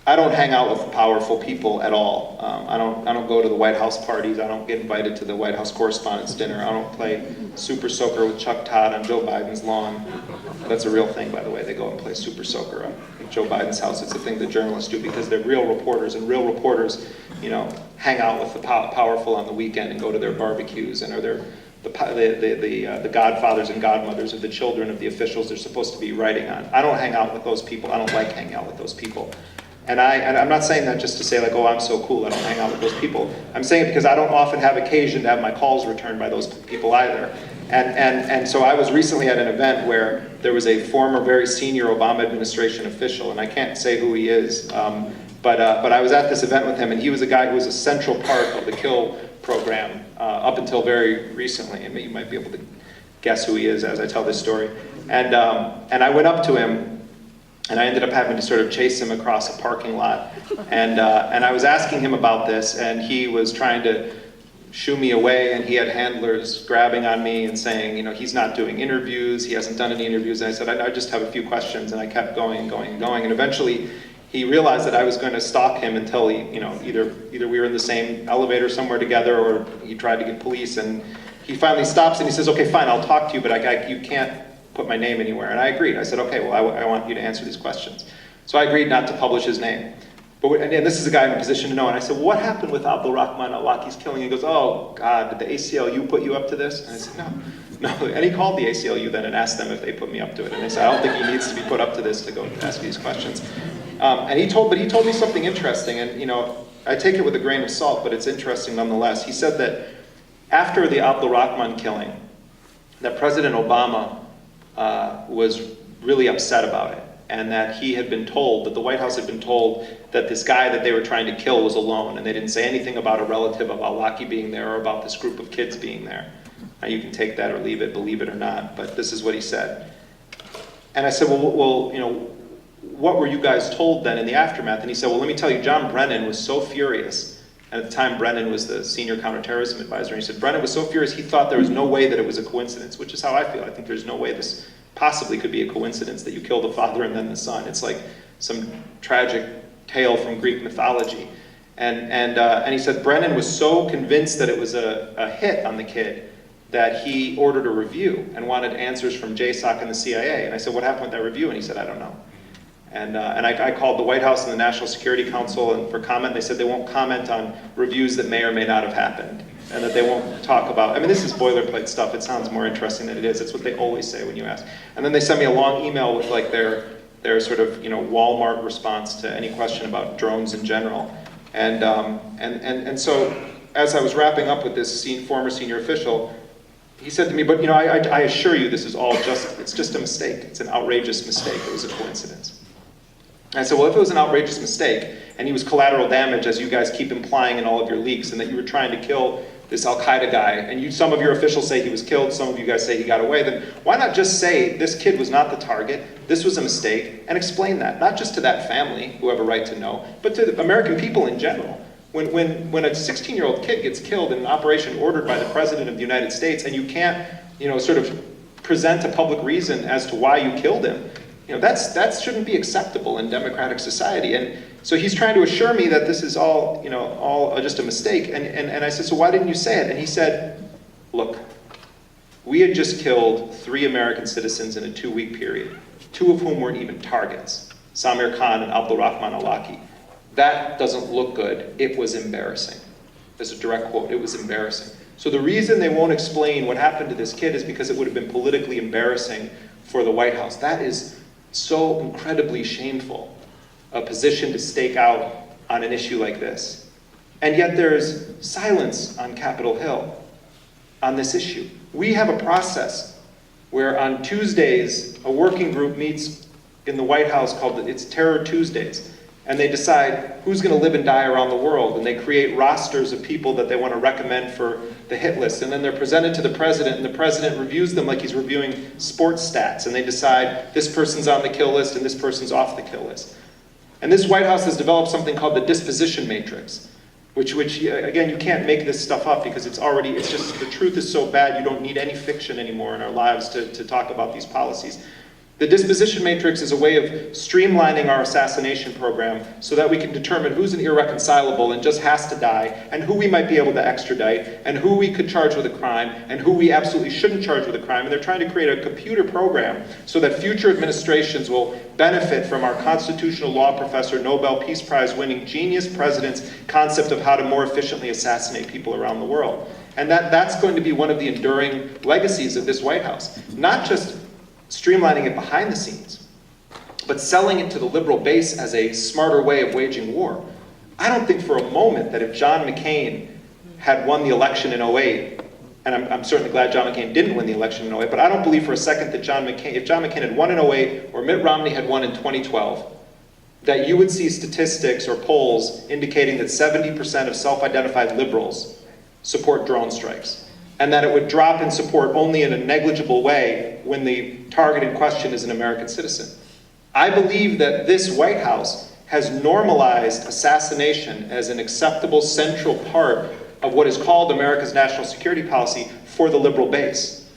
I don't hang out with powerful people at all. I don't go to the White House parties. I don't get invited to the White House Correspondents' Dinner. I don't play Super Soaker with Chuck Todd on Joe Biden's lawn. That's a real thing, by the way. They go and play Super Soaker at Joe Biden's house. It's a thing that journalists do because they're real reporters, and real reporters, you know, hang out with the powerful on the weekend and go to their barbecues and are the godfathers and godmothers of the children of the officials they're supposed to be writing on. I don't hang out with those people. I don't like hanging out with those people. And I'm not saying that just to say like, oh, I'm so cool, I don't hang out with those people. I'm saying it because I don't often have occasion to have my calls returned by those people either. And so I was recently at an event where there was a former very senior Obama administration official, and I can't say who he is, but I was at this event with him, and he was a guy who was a central part of the kill program up until very recently, and you might be able to guess who he is as I tell this story. And I went up to him, and I ended up having to sort of chase him across a parking lot. And I was asking him about this, and he was trying to shoo me away, and he had handlers grabbing on me and saying, you know, he's not doing interviews, he hasn't done any interviews. And I said, I just have a few questions, and I kept going and going and going. And eventually, he realized that I was going to stalk him until he, you know, either we were in the same elevator somewhere together, or he tried to get police. And he finally stops and he says, okay, fine, I'll talk to you, but you can't put my name anywhere. And I agreed. I said, okay, well, I want you to answer these questions. So I agreed not to publish his name. And this is a guy in a position to know. And I said, well, what happened with Abdulrahman al-Awlaki's killing? He goes, oh, God, did the ACLU put you up to this? And I said, no. And he called the ACLU then and asked them if they put me up to it. And they said, I don't think he needs to be put up to this to go ask these questions. And he told me something interesting. And, you know, I take it with a grain of salt, but it's interesting nonetheless. He said that after the Abdulrahman killing, that President Obama was really upset about it, and that he had been told, that the White House had been told that this guy that they were trying to kill was alone, and they didn't say anything about a relative of al-Awlaki being there or about this group of kids being there. Now you can take that or leave it, believe it or not, but this is what he said. And I said, well, you know, what were you guys told then in the aftermath? And he said, well, let me tell you, John Brennan was so furious. And at the time, Brennan was the senior counterterrorism advisor. And he said, Brennan was so furious, he thought there was no way that it was a coincidence, which is how I feel. I think there's no way this possibly could be a coincidence that you kill the father and then the son. It's like some tragic tale from Greek mythology. And he said Brennan was so convinced that it was a hit on the kid that he ordered a review and wanted answers from JSOC and the CIA. And I said, what happened with that review? And he said, I don't know. And I called the White House and the National Security Council and for comment. They said they won't comment on reviews that may or may not have happened, and that they won't talk about, I mean, this is boilerplate stuff. It sounds more interesting than it is. It's what they always say when you ask. And then they sent me a long email with like their sort of, you know, Walmart response to any question about drones in general. And so as I was wrapping up with this former senior official, he said to me, but you know, I assure you this is all it's just a mistake. It's an outrageous mistake. It was a coincidence. And I said, well, if it was an outrageous mistake, and he was collateral damage, as you guys keep implying in all of your leaks, and that you were trying to kill this Al-Qaeda guy, and some of your officials say he was killed, some of you guys say he got away, then why not just say this kid was not the target, this was a mistake, and explain that, not just to that family, who have a right to know, but to the American people in general. When a 16-year-old kid gets killed in an operation ordered by the President of the United States, and you can't, you know, sort of present a public reason as to why you killed him, you know, that shouldn't be acceptable in democratic society. And so he's trying to assure me that this is all, you know, all just a mistake. And I said, so why didn't you say it? And he said, look, we had just killed 3 American citizens in a 2-week period, 2 of whom weren't even targets, Samir Khan and Abdulrahman al-Awlaki. That doesn't look good. It was embarrassing. That's a direct quote. It was embarrassing. So the reason they won't explain what happened to this kid is because it would have been politically embarrassing for the White House. That is so incredibly shameful, a position to stake out on an issue like this. And yet there's silence on Capitol Hill on this issue. We have a process where on Tuesdays, a working group meets in the White House called it's Terror Tuesdays. And they decide who's going to live and die around the world. And they create rosters of people that they want to recommend for the hit list. And then they're presented to the president, and the president reviews them like he's reviewing sports stats. And they decide this person's on the kill list and this person's off the kill list. And this White House has developed something called the disposition matrix, which again, you can't make this stuff up because it's just, the truth is so bad, you don't need any fiction anymore in our lives to talk about these policies. The disposition matrix is a way of streamlining our assassination program so that we can determine who's an irreconcilable and just has to die, and who we might be able to extradite, and who we could charge with a crime, and who we absolutely shouldn't charge with a crime. And they're trying to create a computer program so that future administrations will benefit from our constitutional law professor, Nobel Peace Prize winning genius president's concept of how to more efficiently assassinate people around the world. And that's going to be one of the enduring legacies of this White House. Not just streamlining it behind the scenes, but selling it to the liberal base as a smarter way of waging war. I don't think for a moment that if John McCain had won the election in 08, and I'm certainly glad John McCain didn't win the election in 08, but I don't believe for a second that if John McCain had won in 08 or Mitt Romney had won in 2012, that you would see statistics or polls indicating that 70% of self-identified liberals support drone strikes, and that it would drop in support only in a negligible way when the target in question is an American citizen. I believe that this White House has normalized assassination as an acceptable central part of what is called America's national security policy for the liberal base.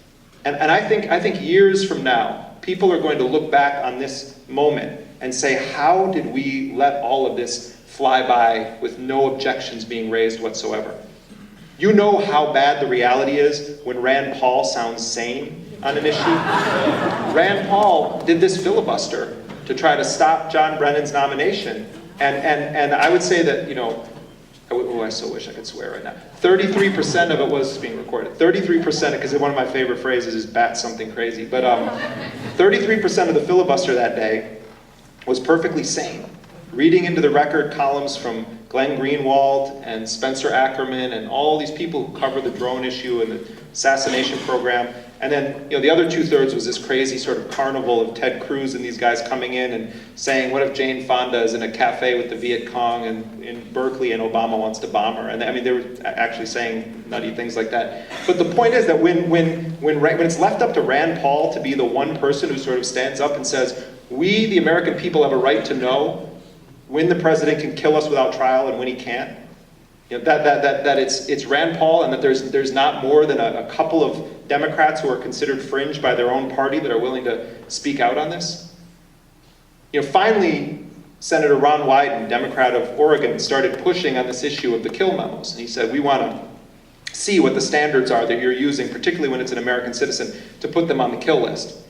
And I think years from now, people are going to look back on this moment and say, how did we let all of this fly by with no objections being raised whatsoever? You know how bad the reality is when Rand Paul sounds sane on an issue. Rand Paul did this filibuster to try to stop John Brennan's nomination. And I would say that, I so wish I could swear right now. 33% of it was being recorded. 33%, because one of my favorite phrases is bat something crazy. But 33% of the filibuster that day was perfectly sane. Reading into the record columns from Glenn Greenwald and Spencer Ackerman and all these people who cover the drone issue and the assassination program. And then, the other 2/3 was this crazy sort of carnival of Ted Cruz and these guys coming in and saying, what if Jane Fonda is in a cafe with the Viet Cong in Berkeley and Obama wants to bomb her? And they were actually saying nutty things like that. But the point is that when it's left up to Rand Paul to be the one person who sort of stands up and says, we, the American people, have a right to know when the president can kill us without trial and when he can't. That it's Rand Paul, and that there's not more than a couple of Democrats who are considered fringe by their own party that are willing to speak out on this. Finally, Senator Ron Wyden, Democrat of Oregon, started pushing on this issue of the kill memos. And he said, we want to see what the standards are that you're using, particularly when it's an American citizen, to put them on the kill list.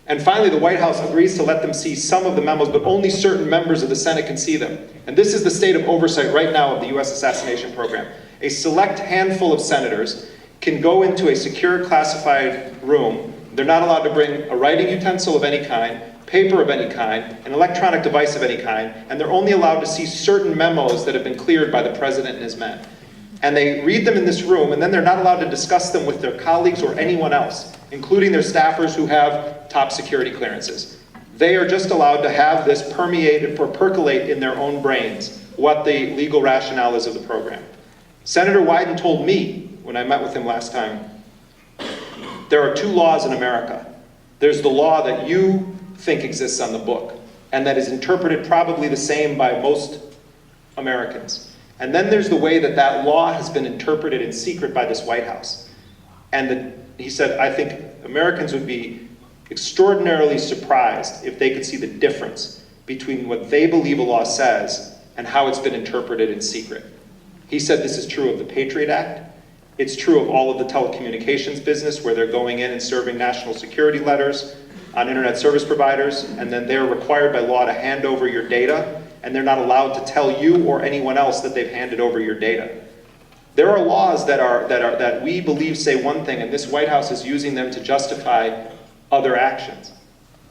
And finally, the White House agrees to let them see some of the memos, but only certain members of the Senate can see them. And this is the state of oversight right now of the U.S. assassination program. A select handful of senators can go into a secure classified room. They're not allowed to bring a writing utensil of any kind, paper of any kind, an electronic device of any kind, and they're only allowed to see certain memos that have been cleared by the president and his men. And they read them in this room, and then they're not allowed to discuss them with their colleagues or anyone else, including their staffers who have top security clearances. They are just allowed to have this percolate in their own brains what the legal rationale is of the program. Senator Wyden told me when I met with him last time, there are two laws in America. There's the law that you think exists on the book, and that is interpreted probably the same by most Americans. And then there's the way that that law has been interpreted in secret by this White House. And he said, I think Americans would be extraordinarily surprised if they could see the difference between what they believe a law says and how it's been interpreted in secret. He said this is true of the Patriot Act. It's true of all of the telecommunications business where they're going in and serving national security letters on internet service providers, and then they're required by law to hand over your data, and they're not allowed to tell you or anyone else that they've handed over your data. There are laws that we believe say one thing, and this White House is using them to justify other actions.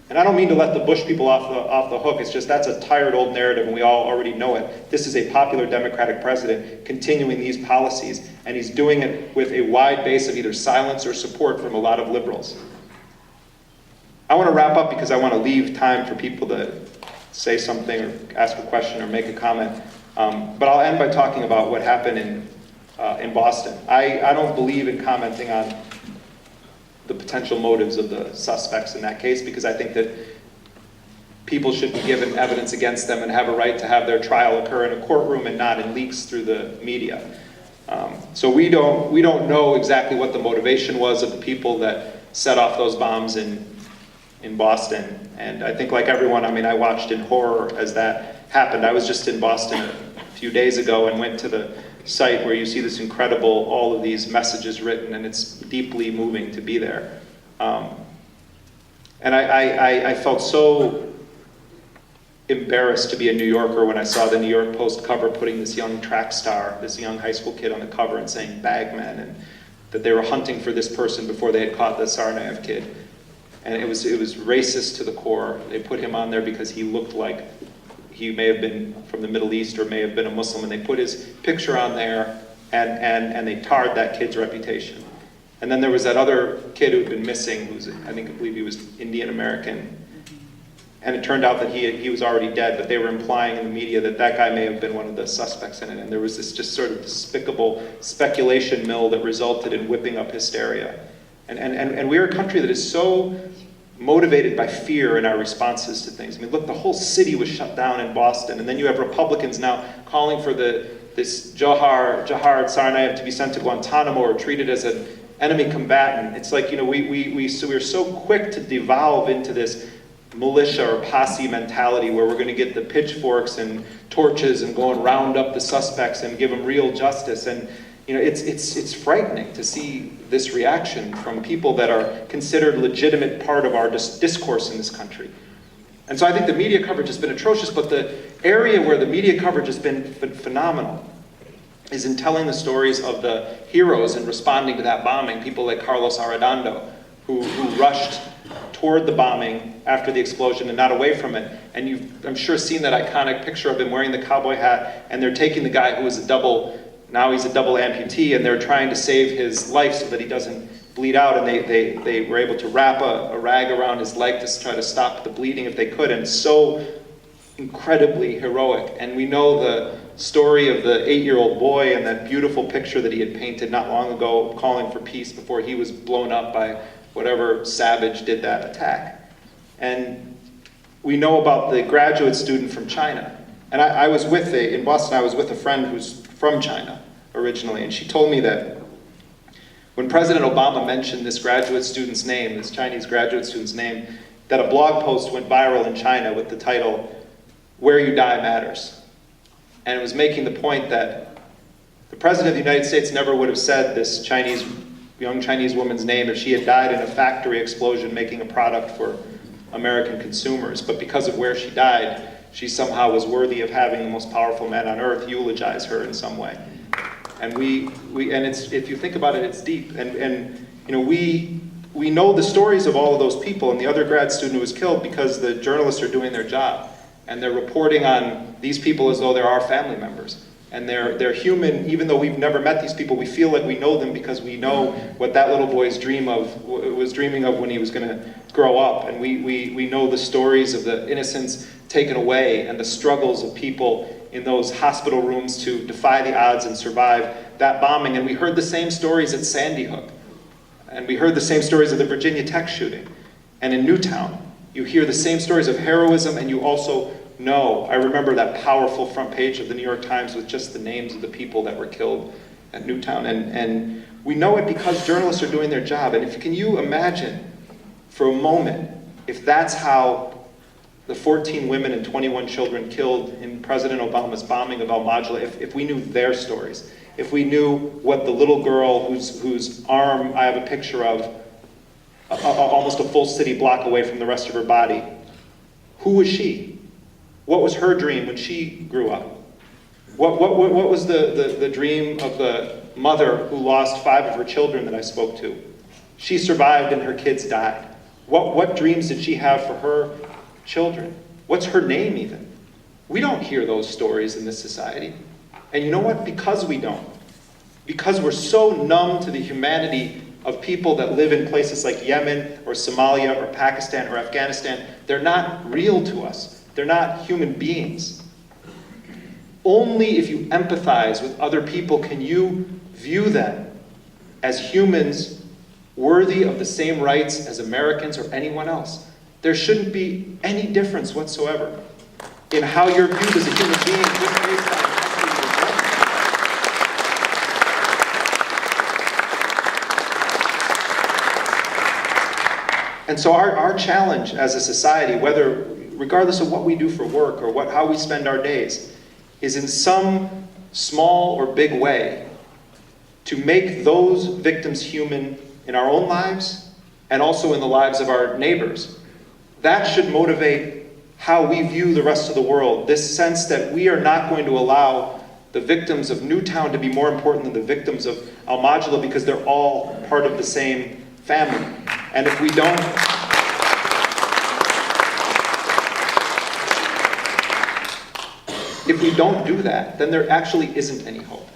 And I don't mean to let the Bush people off the hook. It's just that's a tired old narrative, and we all already know it. This is a popular Democratic president continuing these policies, and he's doing it with a wide base of either silence or support from a lot of liberals. I want to wrap up because I want to leave time for people to say something or ask a question or make a comment. But I'll end by talking about what happened in Boston. I don't believe in commenting on the potential motives of the suspects in that case, because I think that people should be given evidence against them and have a right to have their trial occur in a courtroom and not in leaks through the media. So we don't know exactly what the motivation was of the people that set off those bombs in in Boston. And I think like everyone, I mean, I watched in horror as that happened. I was just in Boston a few days ago and went to the site where you see this incredible, all of these messages written, and it's deeply moving to be there. And I felt so embarrassed to be a New Yorker when I saw the New York Post cover putting this young track star, this young high school kid on the cover and saying Bagman, and that they were hunting for this person before they had caught the Tsarnaev kid. And it was racist to the core. They put him on there because he looked like he may have been from the Middle East or may have been a Muslim, and they put his picture on there and they tarred that kid's reputation. And then there was that other kid who had been missing, I believe he was Indian American. And it turned out that he was already dead, but they were implying in the media that that guy may have been one of the suspects in it. And there was this just sort of despicable speculation mill that resulted in whipping up hysteria. And we're a country that is so motivated by fear in our responses to things. I mean, look, the whole city was shut down in Boston, and then you have Republicans now calling for this Johar Tsarnaev to be sent to Guantanamo or treated as an enemy combatant. It's like, you know, we're so quick to devolve into this militia or posse mentality where we're going to get the pitchforks and torches and go and round up the suspects and give them real justice. And you know, it's frightening to see this reaction from people that are considered legitimate part of our discourse in this country. And so I think the media coverage has been atrocious, but the area where the media coverage has been phenomenal is in telling the stories of the heroes and responding to that bombing, people like Carlos Arredondo, who rushed toward the bombing after the explosion and not away from it. And you've, I'm sure, seen that iconic picture of him wearing the cowboy hat, and they're taking the guy who was now he's a double amputee, and they're trying to save his life so that he doesn't bleed out, and they were able to wrap a rag around his leg to try to stop the bleeding if they could, and so incredibly heroic. And we know the story of the 8-year-old boy and that beautiful picture that he had painted not long ago calling for peace before he was blown up by whatever savage did that attack. And we know about the graduate student from China. And I was in Boston, I was with a friend who's from China originally, and she told me that when President Obama mentioned this graduate student's name, this Chinese graduate student's name, that a blog post went viral in China with the title, "Where You Die Matters." And it was making the point that the President of the United States never would have said this young Chinese woman's name if she had died in a factory explosion making a product for American consumers. But because of where she died, she somehow was worthy of having the most powerful man on earth eulogize her in some way. And if you think about it, it's deep. And you know, we know the stories of all of those people and the other grad student who was killed because the journalists are doing their job. And they're reporting on these people as though they're our family members. And they're human, even though we've never met these people. We feel like we know them because we know what that little boy's was dreaming of when he was going to grow up. And we know the stories of the innocence taken away and the struggles of people in those hospital rooms to defy the odds and survive that bombing. And we heard the same stories at Sandy Hook. And we heard the same stories of the Virginia Tech shooting. And in Newtown, you hear the same stories of heroism, and you also know, I remember that powerful front page of the New York Times with just the names of the people that were killed at Newtown. And we know it because journalists are doing their job. And can you imagine for a moment if that's how the 14 women and 21 children killed in President Obama's bombing of Al-Majla, if we knew their stories, if we knew what the little girl whose arm I have a picture of, almost a full city block away from the rest of her body, who was she? What was her dream when she grew up? What was the dream of the mother who lost 5 of her children that I spoke to? She survived and her kids died. What dreams did she have for her children? What's her name even? We don't hear those stories in this society. And you know what? Because we don't. Because we're so numb to the humanity of people that live in places like Yemen or Somalia or Pakistan or Afghanistan, they're not real to us. They're not human beings. Only if you empathize with other people can you view them as humans worthy of the same rights as Americans or anyone else. There shouldn't be any difference whatsoever in how you're viewed as a human being just based on the country you're born in. And so our challenge as a society, regardless of what we do for work or how we spend our days, is in some small or big way to make those victims human in our own lives and also in the lives of our neighbors. That should motivate how we view the rest of the world, this sense that we are not going to allow the victims of Newtown to be more important than the victims of Almagela because they're all part of the same family. And if we don't, do that, then there actually isn't any hope.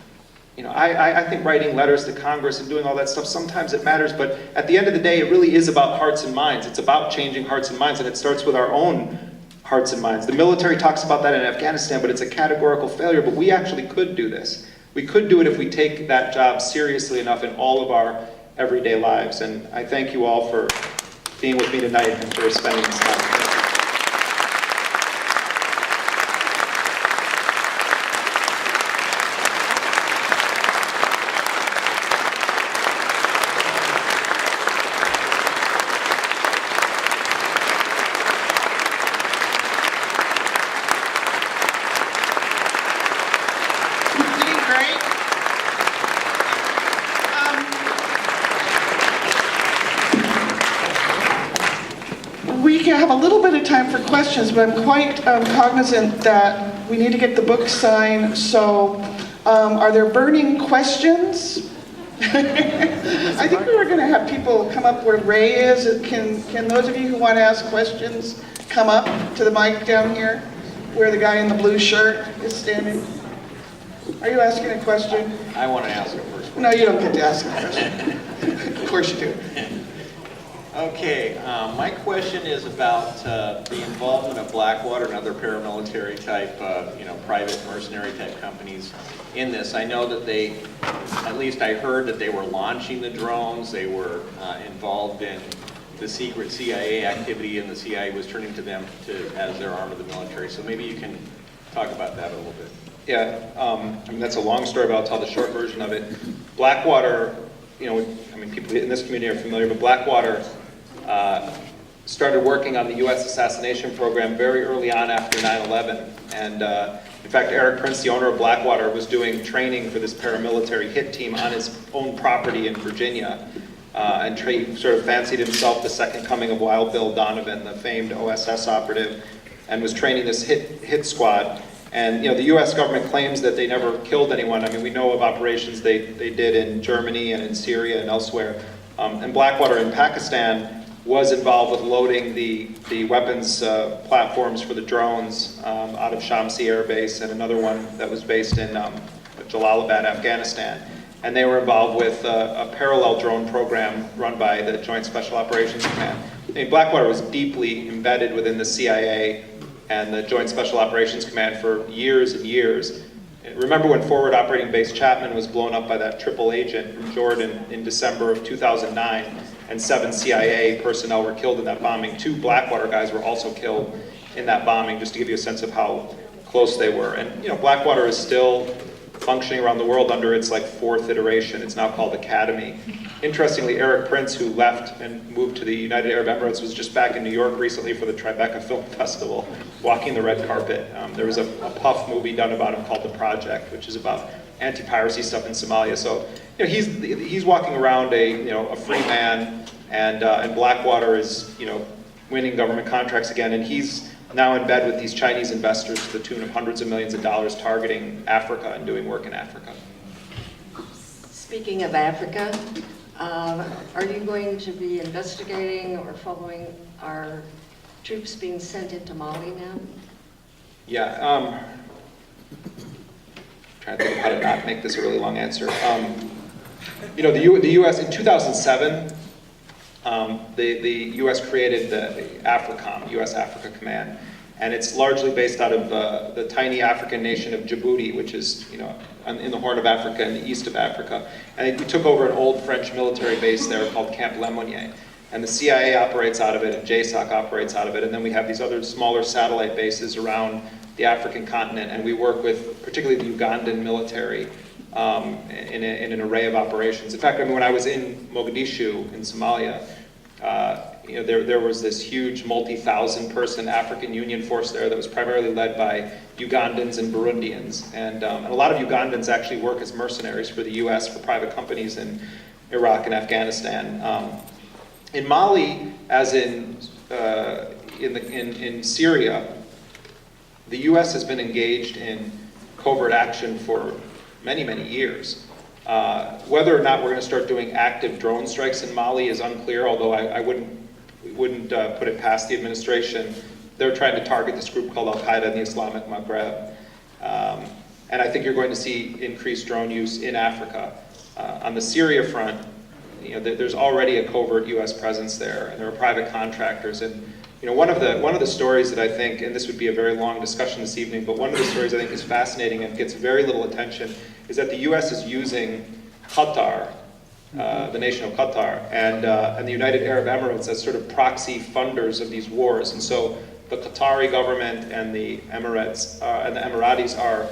You know, I think writing letters to Congress and doing all that stuff, sometimes it matters, but at the end of the day, it really is about hearts and minds. It's about changing hearts and minds, and it starts with our own hearts and minds. The military talks about that in Afghanistan, but it's a categorical failure, but we actually could do this. We could do it if we take that job seriously enough in all of our everyday lives, and I thank you all for being with me tonight and for spending this time. We have a little bit of time for questions, but I'm quite cognizant that we need to get the book signed. So are there burning questions? I think we were going to have people come up where Ray is. Can those of you who want to ask questions come up to the mic down here where the guy in the blue shirt is standing? Are you asking a question? I want to ask a first question. No, you don't get to ask a question. Of course you do. Okay, my question is about the involvement of Blackwater and other paramilitary type, private mercenary type companies in this. I know that at least I heard that they were launching the drones, they were involved in the secret CIA activity, and the CIA was turning to them as their arm of the military. So maybe you can talk about that a little bit. Yeah, I mean, that's a long story, but I'll tell the short version of it. Blackwater, people in this community are familiar, but Blackwater started working on the U.S. assassination program very early on after 9/11. And in fact, Eric Prince, the owner of Blackwater, was doing training for this paramilitary hit team on his own property in Virginia. And sort of fancied himself the second coming of Wild Bill Donovan, the famed OSS operative, and was training this hit squad. And the U.S. government claims that they never killed anyone. I mean, we know of operations they did in Germany and in Syria and elsewhere. And Blackwater in Pakistan was involved with loading the weapons platforms for the drones out of Shamsi Air Base, and another one that was based in Jalalabad, Afghanistan. And they were involved with a parallel drone program run by the Joint Special Operations Command. I mean, Blackwater was deeply embedded within the CIA and the Joint Special Operations Command for years and years. Remember when Forward Operating Base Chapman was blown up by that triple agent from Jordan in December of 2009, and 7 CIA personnel were killed in that bombing. 2 Blackwater guys were also killed in that bombing, just to give you a sense of how close they were. And Blackwater is still functioning around the world under its 4th iteration. It's now called Academy. Interestingly, Eric Prince, who left and moved to the United Arab Emirates, was just back in New York recently for the Tribeca Film Festival, walking the red carpet. There was a Puff movie done about him called The Project, which is about anti-piracy stuff in Somalia. So he's walking around a free man, and Blackwater is winning government contracts again, and he's now in bed with these Chinese investors to the tune of hundreds of millions of dollars, targeting Africa and doing work in Africa. Speaking of Africa, are you going to be investigating or following our troops being sent into Mali now? Yeah, trying to think of how to not make this a really long answer. The U.S. in 2007, the U.S. created the AFRICOM, U.S. Africa Command, and it's largely based out of the tiny African nation of Djibouti, which is in the Horn of Africa in the east of Africa. And we took over an old French military base there called Camp Lemonnier. And the CIA operates out of it, and JSOC operates out of it, and then we have these other smaller satellite bases around the African continent, and we work with particularly the Ugandan military in an array of operations. In fact, when I was in Mogadishu in Somalia, there was this huge multi-thousand person African Union force there that was primarily led by Ugandans and Burundians. And a lot of Ugandans actually work as mercenaries for the US, for private companies in Iraq and Afghanistan. In Mali, as in Syria, the US has been engaged in covert action for many, many years. Whether or not we're going to start doing active drone strikes in Mali is unclear, although I wouldn't put it past the administration. They're trying to target this group called Al-Qaeda in the Islamic Maghreb. And I think you're going to see increased drone use in Africa. On the Syria front, there's already a covert US presence there, and there are private contractors. And one of the stories that I think, and this would be a very long discussion this evening, but one of the stories I think is fascinating and gets very little attention is that the US is using Qatar, the nation of Qatar, and the United Arab Emirates as sort of proxy funders of these wars. And so the Qatari government and the Emirates and the Emiratis are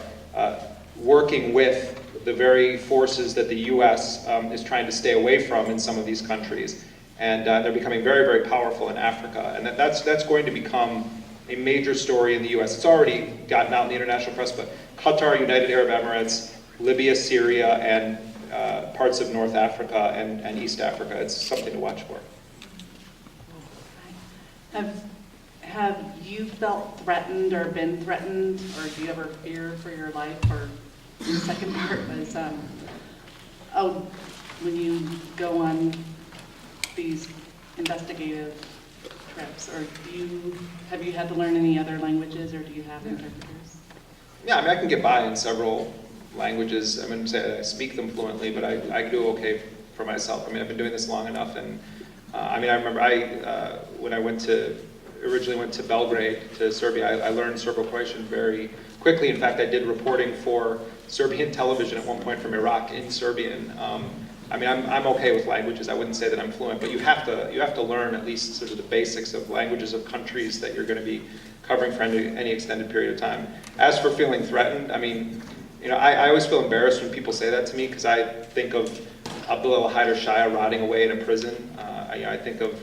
working with the very forces that the US is trying to stay away from in some of these countries. And they're becoming very, very powerful in Africa. And that's going to become a major story in the US. It's already gotten out in the international press, but Qatar, United Arab Emirates, Libya, Syria, and parts of North Africa and East Africa. It's something to watch for. Have you felt threatened or been threatened, or do you ever fear for your life? Or the second part was, when you go on these investigative trips, or have you had to learn any other languages, or do you have interpreters? Yeah, I mean, I can get by in several languages. I mean, say I speak them fluently, but I do okay for myself. I mean, I've been doing this long enough, and I remember when I originally went to Belgrade, to Serbia, I learned Serbo-Croatian very quickly. In fact, I did reporting for Serbian television at one point from Iraq in Serbian. I mean, I'm okay with languages. I wouldn't say that I'm fluent, but you have to learn at least sort of the basics of languages of countries that you're going to be covering for any extended period of time. As for feeling threatened, I mean, I always feel embarrassed when people say that to me, because I think of Abdullah Haider Shaya rotting away in a prison. I think of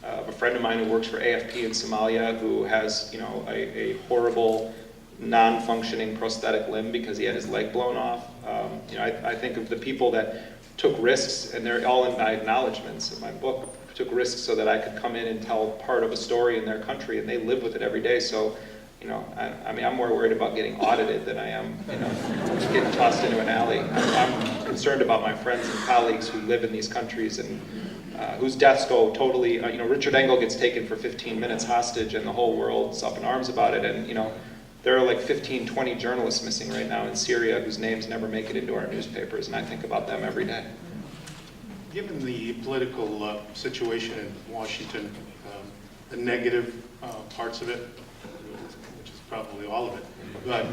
a friend of mine who works for AFP in Somalia who has, a horrible, non-functioning prosthetic limb because he had his leg blown off. I think of the people that took risks, and they're all in my acknowledgments in my book, took risks so that I could come in and tell part of a story in their country, and they live with it every day. So, I'm more worried about getting audited than I am, getting tossed into an alley. I'm concerned about my friends and colleagues who live in these countries and whose deaths go totally, Richard Engel gets taken for 15 minutes hostage and the whole world's up in arms about it. And, there are like 15, 20 journalists missing right now in Syria whose names never make it into our newspapers, and I think about them every day. Given the political situation in Washington, the negative parts of it, which is probably all of it, but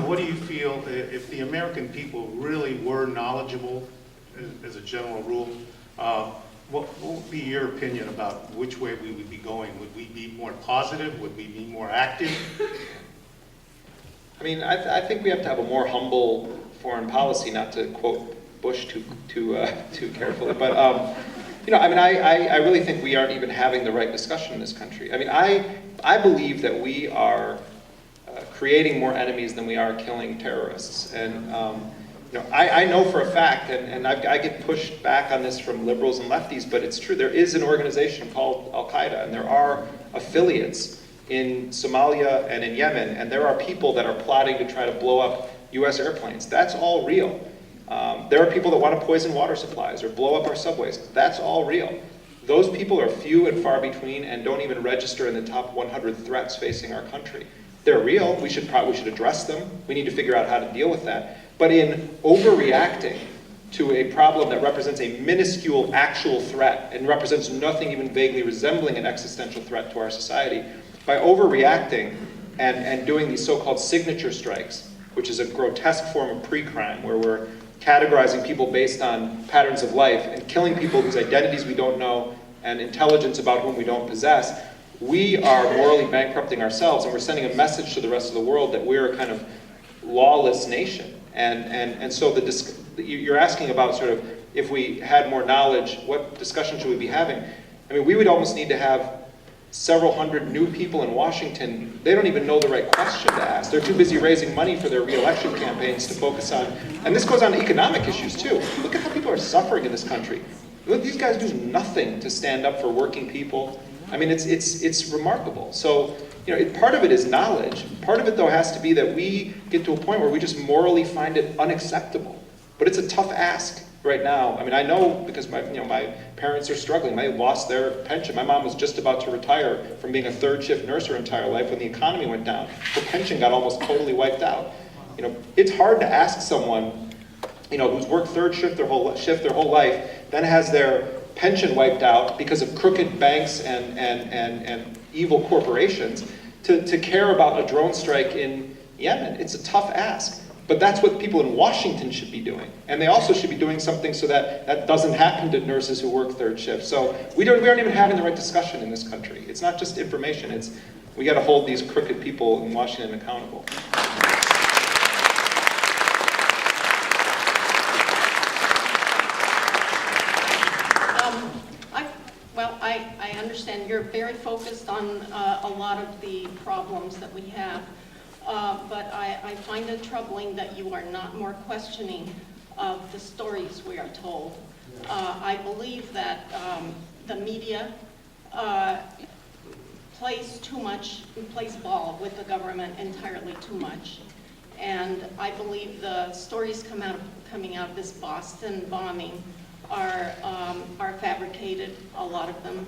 what do you feel if the American people really were knowledgeable, as a general rule, what would be your opinion about which way we would be going? Would we be more positive? Would we be more active? I mean, I think we have to have a more humble foreign policy, not to quote Bush too carefully. But, I really think we aren't even having the right discussion in this country. I mean, I believe that we are creating more enemies than we are killing terrorists. And, I know for a fact, and I get pushed back on this from liberals and lefties, but it's true. There is an organization called Al-Qaeda, and there are affiliates in Somalia and in Yemen, and there are people that are plotting to try to blow up US airplanes. That's all real. There are people that want to poison water supplies or blow up our subways. That's all real. Those people are few and far between and don't even register in the top 100 threats facing our country. They're real. We should address them. We need to figure out how to deal with that. But in overreacting to a problem that represents a minuscule actual threat and represents nothing even vaguely resembling an existential threat to our society, by overreacting and doing these so-called signature strikes, which is a grotesque form of pre-crime where we're categorizing people based on patterns of life and killing people whose identities we don't know and intelligence about whom we don't possess, we are morally bankrupting ourselves, and we're sending a message to the rest of the world that we're a kind of lawless nation. And so you're asking about sort of if we had more knowledge, what discussion should we be having? I mean, we would almost need to have several hundred new people in Washington. They don't even know the right question to ask. They're too busy raising money for their re-election campaigns to focus on, and this goes on to economic issues too. Look at how people are suffering in this country. Look, these guys do nothing to stand up for working people. I mean, it's remarkable. So, you know, part of it is knowledge. Part of it, though, has to be that we get to a point where we just morally find it unacceptable. But it's a tough ask right now. I mean, I know because my parents are struggling. They lost their pension. My mom was just about to retire from being a third shift nurse her entire life when the economy went down. Her pension got almost totally wiped out. You know, it's hard to ask someone, you know, who's worked third shift their whole life, then has their pension wiped out because of crooked banks and evil corporations to care about a drone strike in Yemen. It's a tough ask. But that's what people in Washington should be doing. And they also should be doing something so that that doesn't happen to nurses who work third shift. So we aren't even having the right discussion in this country. It's not just information, we gotta hold these crooked people in Washington accountable. I understand you're very focused on a lot of the problems that we have, but I find it troubling that you are not more questioning of the stories we are told. I believe that the media plays ball with the government entirely too much. And I believe the stories coming out of this Boston bombing are fabricated, a lot of them.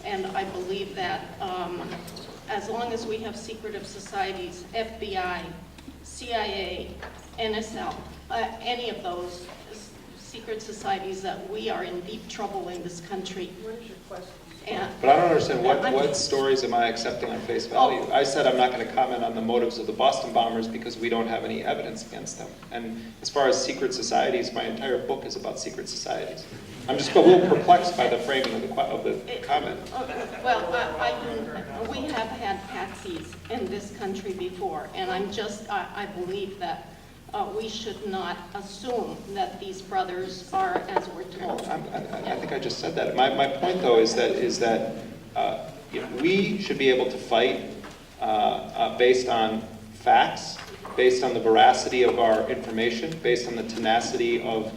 And I believe that as long as we have secretive societies, FBI, CIA, NSL, any of those secret societies, that we are in deep trouble in this country. What is your question? But I don't understand, what stories am I accepting on face value? I said I'm not going to comment on the motives of the Boston bombers because we don't have any evidence against them. And as far as secret societies, my entire book is about secret societies. I'm just a little perplexed by the framing of the comment. Well, we have had patsies in this country before, and I believe that we should not assume that these brothers are as we're told. I think I just said that. My point, though, is that you know, we should be able to fight based on facts, based on the veracity of our information, based on the tenacity of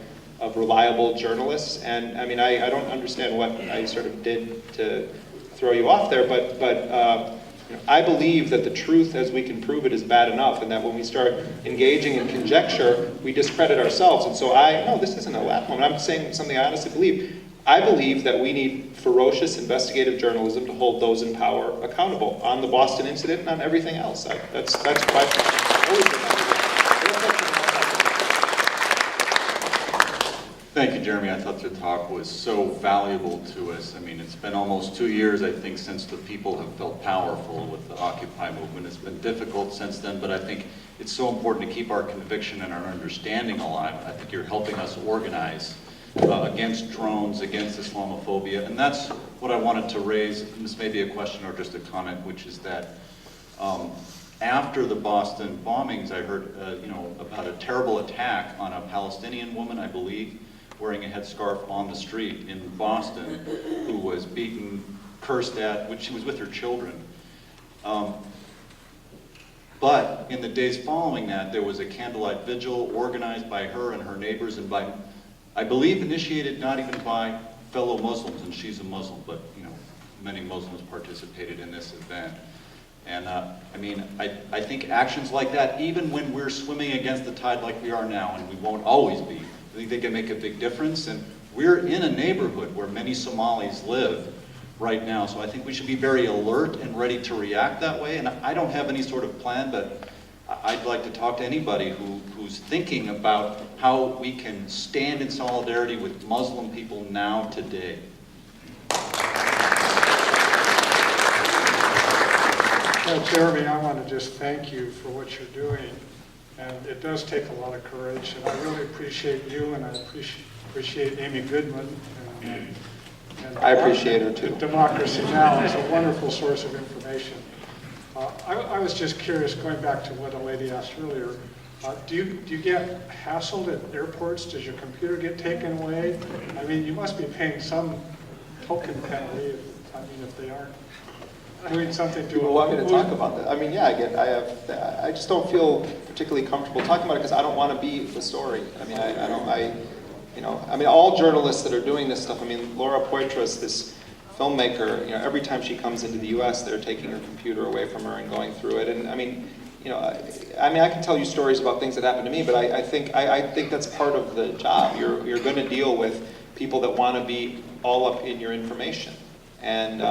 reliable journalists. And I mean, I don't understand what I sort of did to throw you off there, but you know, I believe that the truth as we can prove it is bad enough, and that when we start engaging in conjecture, we discredit ourselves. And so no, this isn't a laugh moment. I'm saying something I honestly believe. I believe that we need ferocious investigative journalism to hold those in power accountable on the Boston incident and on everything else. That's what I've always been. Thank you, Jeremy. I thought your talk was so valuable to us. I mean, it's been almost 2 years, I think, since the people have felt powerful with the Occupy movement. It's been difficult since then, but I think it's so important to keep our conviction and our understanding alive. I think you're helping us organize against drones, against Islamophobia, and that's what I wanted to raise. And this may be a question or just a comment, which is that after the Boston bombings, I heard about a terrible attack on a Palestinian woman, I believe, wearing a headscarf on the street in Boston, who was beaten, cursed at, when she was with her children. But in the days following that, there was a candlelight vigil organized by her and her neighbors, and by, I believe, initiated not even by fellow Muslims, and she's a Muslim, but many Muslims participated in this event. And I mean, I think actions like that, even when we're swimming against the tide like we are now, and we won't always be, I think they can make a big difference. And we're in a neighborhood where many Somalis live right now, so I think we should be very alert and ready to react that way. And I don't have any sort of plan, but I'd like to talk to anybody who's thinking about how we can stand in solidarity with Muslim people now, today. Well, Jeremy, I want to just thank you for what you're doing. And it does take a lot of courage. And I really appreciate you, and I appreciate Amy Goodman. And I appreciate her too. Democracy Now! Is a wonderful source of information. I was just curious, going back to what a lady asked earlier, do you get hassled at airports? Does your computer get taken away? I mean, you must be paying some token penalty, if they aren't doing something to. People want me to talk about that. I mean, yeah, I just don't feel particularly comfortable talking about it because I don't want to be the story. I mean, all journalists that are doing this stuff, I mean, Laura Poitras, this filmmaker, every time she comes into the U.S., they're taking her computer away from her and going through it. And I mean, I can tell you stories about things that happened to me, but I think that's part of the job. You're going to deal with people that want to be all up in your information. And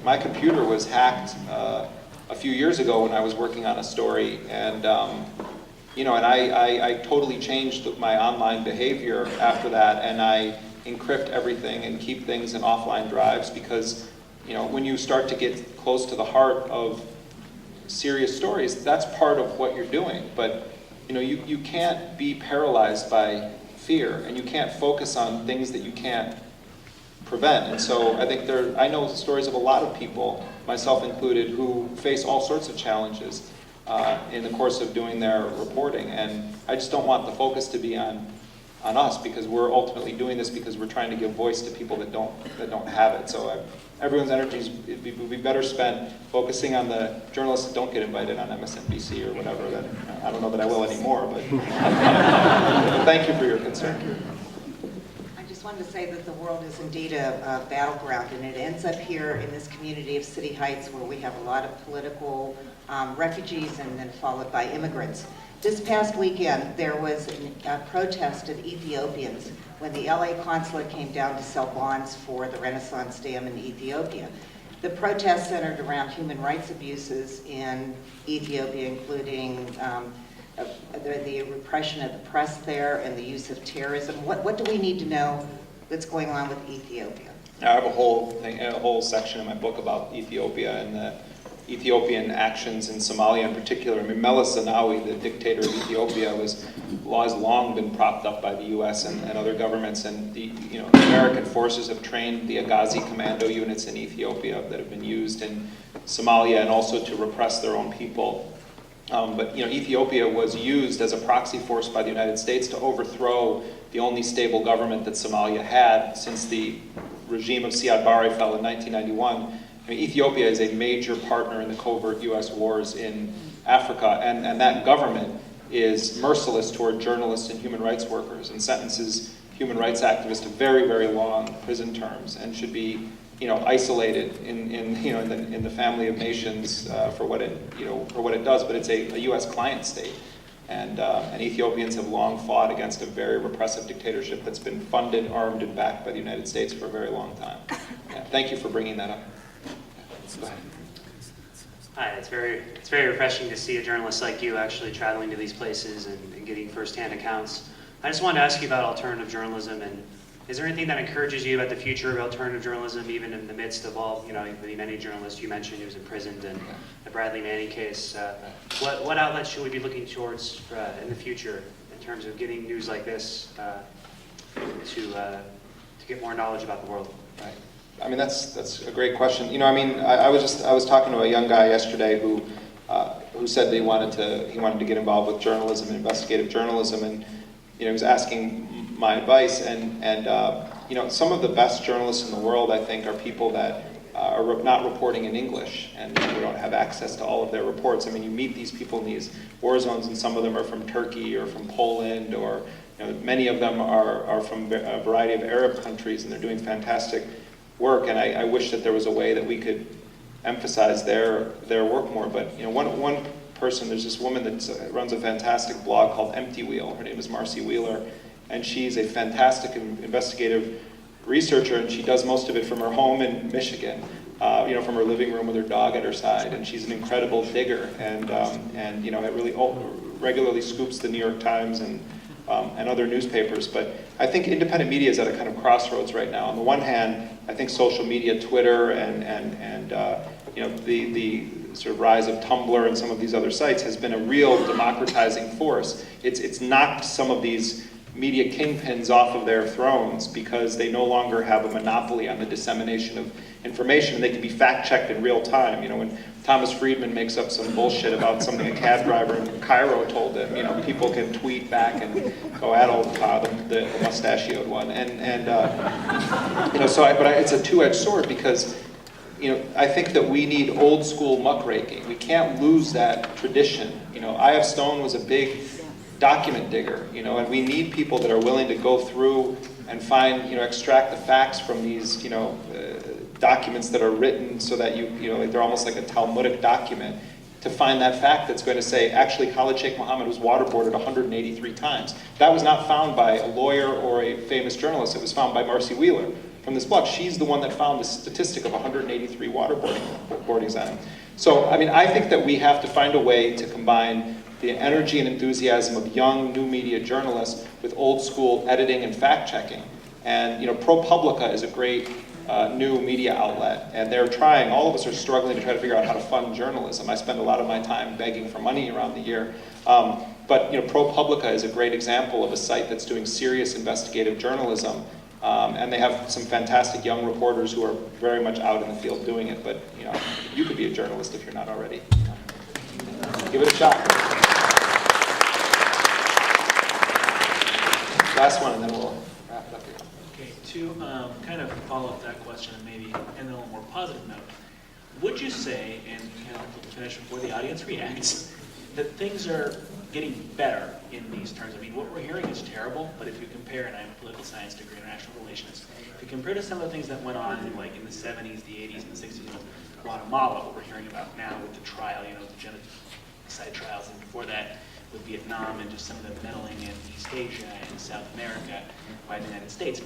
my computer was hacked a few years ago when I was working on a story, and I totally changed my online behavior after that, and I encrypt everything and keep things in offline drives because, when you start to get close to the heart of serious stories, that's part of what you're doing. But, you can't be paralyzed by fear, and you can't focus on things that you can't prevent. And so I think I know stories of a lot of people, myself included, who face all sorts of challenges in the course of doing their reporting. And I just don't want the focus to be on us, because we're ultimately doing this because we're trying to give voice to people that don't have it. So everyone's energy would be better spent focusing on the journalists that don't get invited on MSNBC or whatever. That I don't know that I will anymore, but thank you for your concern. I just wanted to say that the world is indeed a battleground, and it ends up here in this community of City Heights, where we have a lot of political refugees and then followed by immigrants. This past weekend, there was a protest of Ethiopians when the LA consulate came down to sell bonds for the Renaissance Dam in Ethiopia. The protest centered around human rights abuses in Ethiopia, including the repression of the press there and the use of terrorism. What do we need to know that's going on with Ethiopia? I have a whole section in my book about Ethiopia and the Ethiopian actions in Somalia in particular. I mean, Meles Zenawi, the dictator of Ethiopia, has long been propped up by the U.S. and other governments, and the American forces have trained the Agazi commando units in Ethiopia that have been used in Somalia and also to repress their own people. But Ethiopia was used as a proxy force by the United States to overthrow the only stable government that Somalia had since the regime of Siad Barre fell in 1991. I mean, Ethiopia is a major partner in the covert U.S. wars in Africa, and that government is merciless toward journalists and human rights workers and sentences human rights activists to very, very long prison terms and should be isolated in the family of nations for what it does. But it's a U.S. client state, and Ethiopians have long fought against a very repressive dictatorship that's been funded, armed, and backed by the United States for a very long time. Yeah, thank you for bringing that up. Go ahead. Hi, it's very refreshing to see a journalist like you actually traveling to these places and getting firsthand accounts. I just wanted to ask you about alternative journalism, and is there anything that encourages you about the future of alternative journalism, even in the midst of all, the many journalists you mentioned who's imprisoned and the Bradley Manning case? What outlets should we be looking towards in the future in terms of getting news like this to get more knowledge about the world? Right. I mean, that's a great question. I was talking to a young guy yesterday who said that he wanted to get involved with journalism and investigative journalism, and he was asking my advice. And some of the best journalists in the world, I think, are people that are not reporting in English, and we don't have access to all of their reports. I mean, you meet these people in these war zones, and some of them are from Turkey or from Poland, or many of them are from a variety of Arab countries, and they're doing fantastic work, and I wish that there was a way that we could emphasize their work more. But one person, there's this woman that runs a fantastic blog called Empty Wheel. Her name is Marcy Wheeler, and she's a fantastic investigative researcher, and she does most of it from her home in Michigan, from her living room with her dog at her side. And she's an incredible digger, and it really regularly scoops the New York Times and other newspapers. But I think independent media is at a kind of crossroads right now. On the one hand, I think social media, Twitter, and the sort of rise of Tumblr and some of these other sites has been a real democratizing force. It's knocked some of these media kingpins off of their thrones because they no longer have a monopoly on the dissemination of information, and they can be fact-checked in real time. Thomas Friedman makes up some bullshit about something a cab driver in Cairo told him, you know, people can tweet back and go at old Pa, the mustachioed one. You know, so it's a two-edged sword because, you know, I think that we need old school muckraking. We can't lose that tradition. You know, I.F. Stone was a big document digger, you know, and we need people that are willing to go through and find, you know, extract the facts from these, you know, documents that are written so that you know, like they're almost like a Talmudic document, to find that fact that's going to say, actually, Khalid Sheikh Mohammed was waterboarded 183 times. That was not found by a lawyer or a famous journalist. It was found by Marcy Wheeler from this blog. She's the one that found the statistic of 183 waterboardings on him. So, I mean, I think that we have to find a way to combine the energy and enthusiasm of young new media journalists with old school editing and fact checking. And, you know, ProPublica is a great new media outlet, and they're trying, all of us are struggling to try to figure out how to fund journalism. I spend a lot of my time begging for money around the year. But, you know, ProPublica is a great example of a site that's doing serious investigative journalism, and they have some fantastic young reporters who are very much out in the field doing it. But, you know, you could be a journalist if you're not already. Give it a shot. Last one, and then we'll wrap it up here. Okay, to kind of follow up that question and maybe end on a more positive note, would you say, and kind of finish before the audience reacts, that things are getting better in these terms? I mean, what we're hearing is terrible, but if you compare, and I have a political science degree, international relations, if you compare to some of the things that went on like in the 70s, the 80s, and the 60s with Guatemala, what we're hearing about now with the trial, you know, the genocide trials, and before that with Vietnam and just some of the meddling in East Asia and South America by the United States.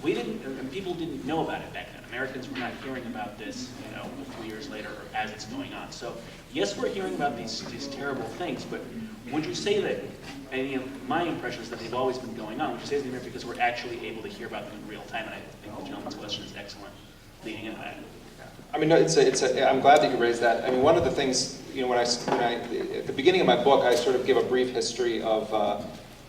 We didn't, and people didn't know about it back then. Americans were not hearing about this, you know, a few years later or as it's going on. So yes, we're hearing about these terrible things, but would you say that, and you know, my impression is that they've always been going on, would you say it's because we're actually able to hear about them in real time? And I think the gentleman's question is excellent, leading into that. I mean, no, I'm glad that you raised that. I mean, one of the things, you know, when I at the beginning of my book, I sort of give a brief history of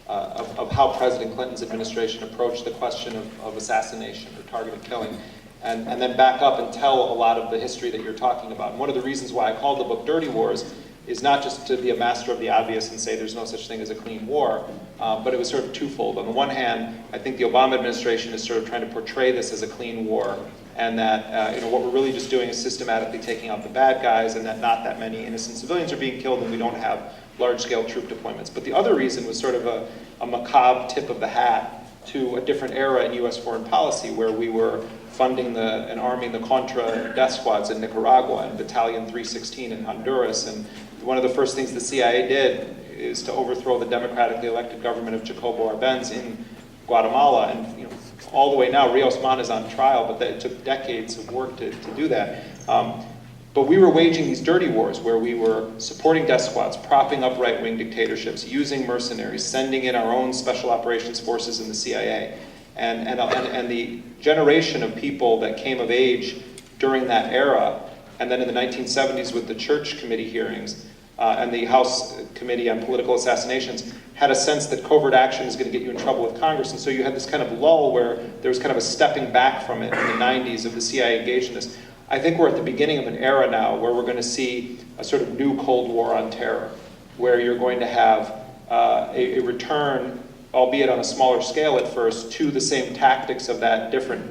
how President Clinton's administration approached the question of assassination or targeted killing, and then back up and tell a lot of the history that you're talking about. And one of the reasons why I called the book Dirty Wars is not just to be a master of the obvious and say there's no such thing as a clean war, but it was sort of twofold. On the one hand, I think the Obama administration is sort of trying to portray this as a clean war, and that you know, what we're really just doing is systematically taking out the bad guys, and that not that many innocent civilians are being killed, and we don't have large-scale troop deployments. But the other reason was sort of a macabre tip of the hat to a different era in U.S. foreign policy, where we were funding and arming the Contra death squads in Nicaragua and Battalion 316 in Honduras. And one of the first things the CIA did is to overthrow the democratically elected government of Jacobo Arbenz in Guatemala. And you know, all the way now, Rios Montt is on trial, but it took decades of work to do that. But we were waging these dirty wars where we were supporting death squads, propping up right-wing dictatorships, using mercenaries, sending in our own special operations forces in the CIA. And the generation of people that came of age during that era, and then in the 1970s with the Church Committee hearings and the House Committee on Political Assassinations, had a sense that covert action is going to get you in trouble with Congress. And so you had this kind of lull where there was kind of a stepping back from it in the 90s of the CIA engaged in this. I think we're at the beginning of an era now where we're going to see a sort of new Cold War on terror, where you're going to have a return, albeit on a smaller scale at first, to the same tactics of that different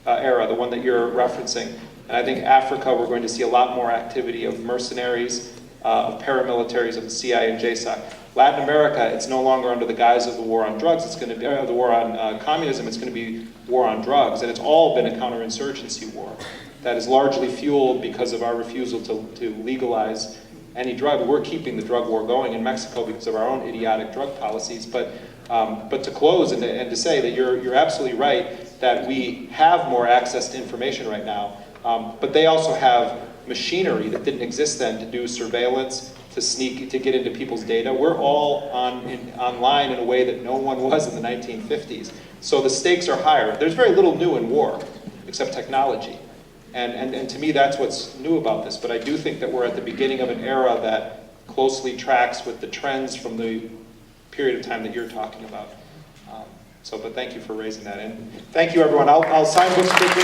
era, the one that you're referencing. And I think Africa, we're going to see a lot more activity of mercenaries, of paramilitaries of the CIA and JSOC. Latin America, it's no longer under the guise of the war on drugs. It's going to be the war on communism. It's going to be war on drugs, and it's all been a counterinsurgency war that is largely fueled because of our refusal to legalize any drug. We're keeping the drug war going in Mexico because of our own idiotic drug policies. But to close and to say that you're absolutely right that we have more access to information right now, but they also have machinery that didn't exist then to do surveillance, to get into people's data. We're all online in a way that no one was in the 1950s. So the stakes are higher. There's very little new in war, except technology. And to me, that's what's new about this. But I do think that we're at the beginning of an era that closely tracks with the trends from the period of time that you're talking about. But thank you for raising that. And thank you, everyone. I'll sign books quickly.